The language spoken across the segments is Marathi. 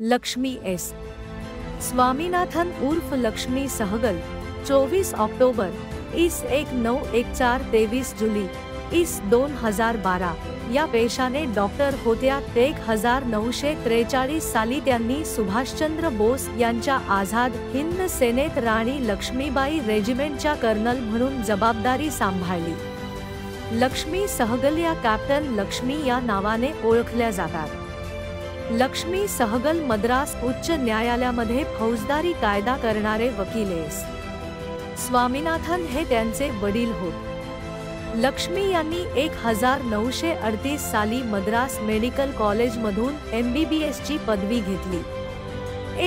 लक्ष्मी एस. स्वामीनाथन उर्फ लक्ष्मी सहगल 24 ऑक्टोबर इस 1914 जुलै इस 2012 या पेशाने डॉक्टर होत्या. 1943 साली त्यांनी सुभाषचंद्र बोस यांच्या आझाद हिंद सेनेत राणी लक्ष्मीबाई रेजिमेंटच्या कर्नल म्हणून जबाबदारी सांभाळली. लक्ष्मी सहगल या कॅप्टन लक्ष्मी या नावाने ओळखल्या जातात. लक्ष्मी सहगल मद्रास उच्च न्यायालयामध्ये फौजदारी कायदा करणारे वकील एस. स्वामीनाथन हे त्यांचे वडील होत. लक्ष्मी यांनी 1938 साली मद्रास मेडिकल कॉलेजमधून MBBS ची पदवी घेतली.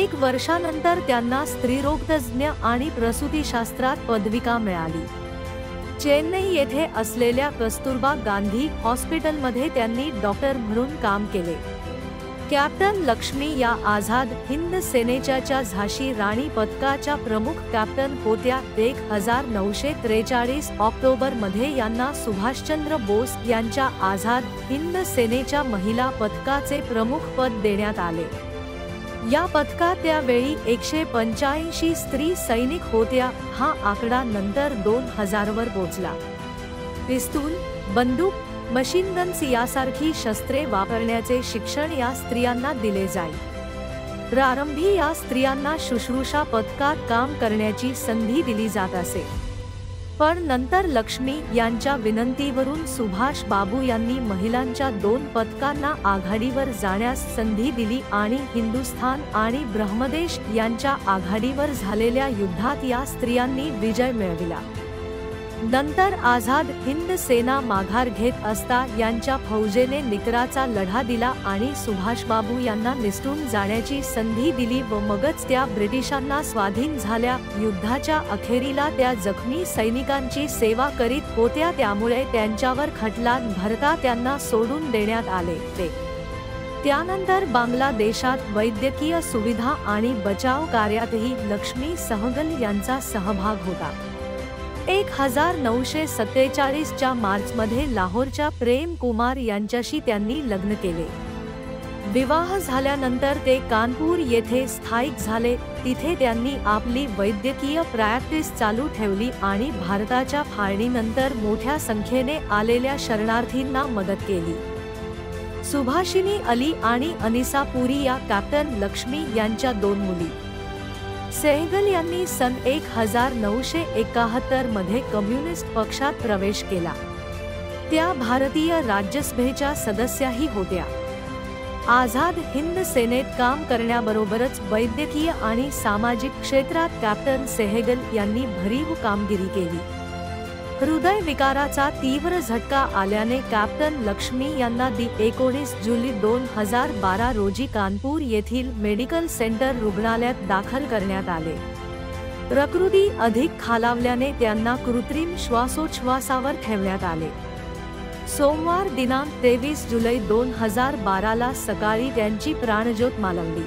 1 वर्षानंतर त्यांना स्त्रीरोगतज्ञ आणि प्रसूतीशास्त्रात पदविका मिळाली. चेन्नई येथे असलेल्या कस्तुरबा गांधी हॉस्पिटलमध्ये त्यांनी डॉक्टर म्हणून काम केले. कॅप्टन लक्ष्मी या आझाद हिंद सेनेच्या झाशी राणी पथकाच्या प्रमुख कॅप्टन होत्या. 1943 ऑक्टोबर मध्ये यांना सुभाषचंद्र बोस यांच्या आझाद हिंद सेनेच्या महिला पथकाचे प्रमुख पद देण्यात आले. या पथकात त्यावेळी 185 स्त्री सैनिक होत्या. हा आकडा नंतर 2000 वर पोहोचला. पिस्तूल, बंदूक, मशीन गन्स यासारखी शस्त्रे वापरण्याचे शिक्षण या स्त्रियांना दिले जाई. प्रारंभी या स्त्रियांना शुश्रूषा पथकात काम करण्याची संधी दिली जात असे. पण नंतर लक्ष्मी यांच्या विनंतीवरून सुभाष बाबू यांनी महिलांच्या 2 पथकांना आघाडीवर जाण्यास संधी दिली आणि हिंदुस्थान आणि ब्रह्मदेश यांच्या आघाडीवर झालेल्या युद्धात या स्त्रियांनी विजय मिळविला. नंतर आझाद हिंद सेना माघार घेत असता यांच्या फौजेने निकराचा लढा दिला आणि सुभाषबाबू यांना निसटून जाण्याची संधी दिली व मगच त्या ब्रिटिशांना स्वाधीन झाल्या. युद्धाच्या अखेरीला त्या जखमी सैनिकांची सेवा करीत होत्या, त्यामुळे त्यांच्यावर खटला भरता त्यांना सोडून देण्यात आले. त्यानंतर बांगलादेशात वैद्यकीय सुविधा आणि बचाव कार्यातही लक्ष्मी सहगल यांचा सहभाग होता. 1947 च्या मार्चमध्ये लाहोरच्या प्रेम कुमार यांच्याशी त्यांनी लग्न केले. विवाह झाल्यानंतर ते कानपूर येथे स्थायिक झाले. तिथे त्यांनी आपली वैद्यकीय प्रॅक्टिस चालू ठेवली आणि भारताच्या फाळणीनंतर मोठ्या संख्येने आलेल्या शरणार्थींना मदत केली. सुभाषिनी अली आणि अनिसा पुरी या कॅप्टन लक्ष्मी यांच्या 2 मुली. सहगल यांनी सन 1971 मध्ये कम्युनिस्ट पक्षात प्रवेश केला. त्या भारतीय राज्यसभेच्या सदस्याही होत्या. आझाद हिंद सेनेत काम करण्याबरोबरच वैद्यकीय आणि सामाजिक क्षेत्रात कॅप्टन सहगल यांनी भरीव कामगिरी केली. हृदय विकाराचा तीव्र झटका आल्याने कॅप्टन लक्ष्मी यांना 19 जुलै 2012 रोजी कानपूर येथील मेडिकल सेंटर रुग्णालयात दाखल करण्यात आले. प्रकृती अधिक खालावल्याने त्यांना कृत्रिम श्वासोच्छवासावर ठेवण्यात आले. सोमवार दिनांक 23 जुलै 2012 ला सकाळी त्यांची प्राणज्योत मालवली.